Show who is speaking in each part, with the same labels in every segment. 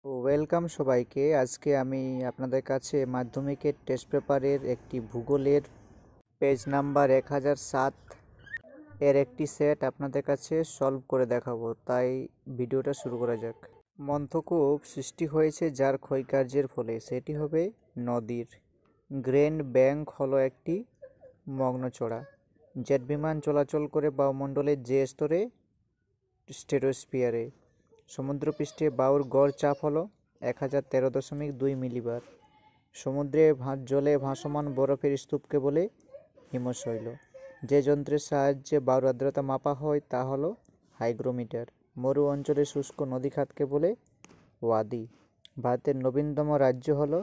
Speaker 1: Welcome সবাইকে। আজকে আমি আপনাদের কাছে মাধ্যমিকের টেস্ট পেপারের একটি ভূগোলের পেজ নাম্বার 1007 এর একটি সেট আপনাদের কাছে সলভ করে দেখাবো, তাই ভিডিওটা শুরু করা যাক। মন্থকূপ সৃষ্টি হয়েছে যার ক্ষয়কার্যের ফলে, সেটি হবে নদীর। গ্র্যান্ড ব্যাংক হলো একটি মগ্নচড়া। জেট বিমান চলাচল করে বায়ুমণ্ডলের যে স্তরে, স্ট্রেটোস্ফিয়ারে। সমুদ্রপৃষ্ঠে বায়ুর গড় চাপ হলো 1013.2 মিলিবার। সমুদ্রে জলে ভাসমান বরফের স্তূপকে বলে হিমশৈল। যে যন্ত্রের সাহায্যে বায়ুর আর্দ্রতা মাপা হয় তা হলো হাইগ্রোমিটার। মরু অঞ্চলের শুষ্ক নদীখাতকে বলে ওয়াদি। ভারতের নবীনতম রাজ্য হলো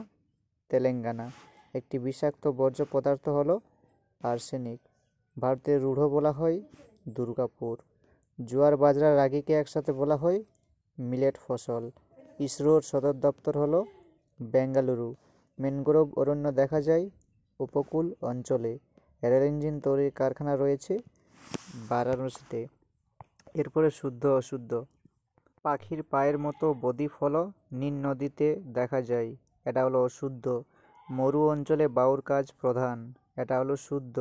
Speaker 1: তেলেঙ্গানা। একটি বিষাক্ত বর্জ্য পদার্থ হলো আর্সেনিক। ভারতের রূঢ় বলা হয় দুর্গাপুর। জোয়ার বাজরা রাগিকে একসাথে বলা হয় মিলেট ফসল। ইসরোর সদর দপ্তর হলো বেঙ্গালুরু। ম্যানগ্রোভ অরণ্য দেখা যায় উপকূল অঞ্চলে। রেল ইঞ্জিন তৈরির কারখানা রয়েছে বারাণসীতে। এরপরে শুদ্ধ অশুদ্ধ। পাখির পায়ের মতো বদ্বীপ হলো নীল নদীতে দেখা যায়, এটা হলো অশুদ্ধ। মরু অঞ্চলে বায়ুর কাজ প্রধান, এটা হলো শুদ্ধ।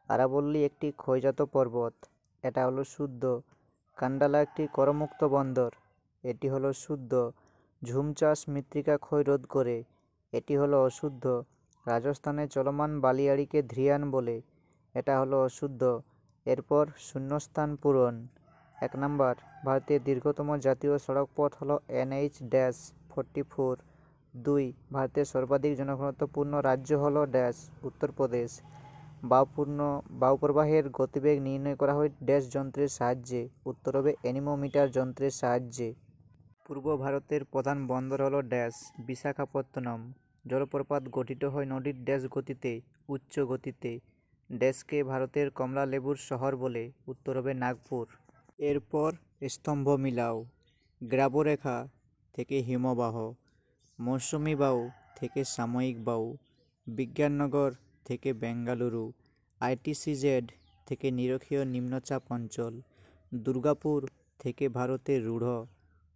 Speaker 1: আরাবল্লী একটি ক্ষয়জাত পর্বত, এটা হলো শুদ্ধ। কান্ডালা একটি করমুক্ত বন্দর, এটি হলো শুদ্ধ। ঝুম চাষ মৃত্তিকা ক্ষয় রোধ করে, এটি হলো অশুদ্ধ। রাজস্থানে চলমান বালিয়াড়িকে ধ্রিয়ান বলে, এটা হলো অশুদ্ধ। এরপর শূন্যস্থান পূরণ। 1 নম্বর, ভারতের দীর্ঘতম জাতীয় সড়ক পথ হলো NH-44। 2, ভারতের সর্বাধিক জনঘনত্বপূর্ণ রাজ্য হলো উত্তরপ্রদেশ। বায়ুপ্রবাহের গতিবেগ নির্ণয় করা হয় যন্ত্রের সাহায্যে, উত্তর হবে অ্যানিমোমিটার যন্ত্রের সাহায্যে। পূর্ব ভারতের প্রধান বন্দর হলো বিশাখাপত্তনম। জলপ্রপাত গঠিত হয় নদীর গতিতে, উচ্চ গতিতে। কে ভারতের কমলা লেবুর শহর বলে, উত্তর হবে নাগপুর। এরপর স্তম্ভ মিলাও। গ্রাবরেখা থেকে হিমবাহ, মৌসুমী বায়ু থেকে সাময়িক বায়ু, বিজ্ঞাননগর থেকে বেঙ্গালুরু, ITCZ থেকে নিরক্ষীয় নিম্নচাপ অঞ্চল, দুর্গাপুর থেকে ভারতের রূঢ়,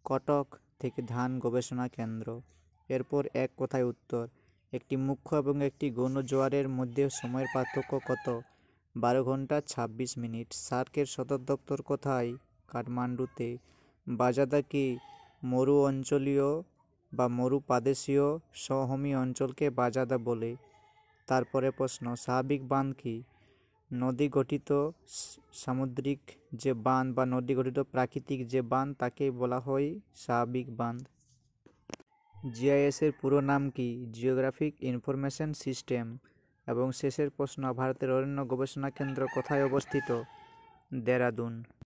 Speaker 1: কটক থেকে ধান গবেষণা কেন্দ্র। এরপর এক কথায় উত্তর। একটি মুখ্য এবং একটি গৌণ জোয়ারের মধ্যে সময়ের পার্থক্য কত? 12 ঘন্টা 26 মিনিট। সার্কের সদর দপ্তর কোথায়? কাঠমান্ডুতে। বাজাদা কি মরু অঞ্চলীয় বা মরুপ্রাদেশীয় সমভূমি অঞ্চলকে বাজাদা বলে? তারপরে প্রশ্ন, স্বাভাবিক বাঁধ কি? নদী গঠিত সামুদ্রিক যে বাঁধ বা নদী গঠিত প্রাকৃতিক যে বাঁধ তাকে বলা হয় স্বাভাবিক বাঁধ। GIS এর পুরো নাম কি? Geographic information system. এবং শেষের প্রশ্ন, ভারতের অরণ্য গবেষণা কেন্দ্র কোথায় অবস্থিত? দেরাদুন।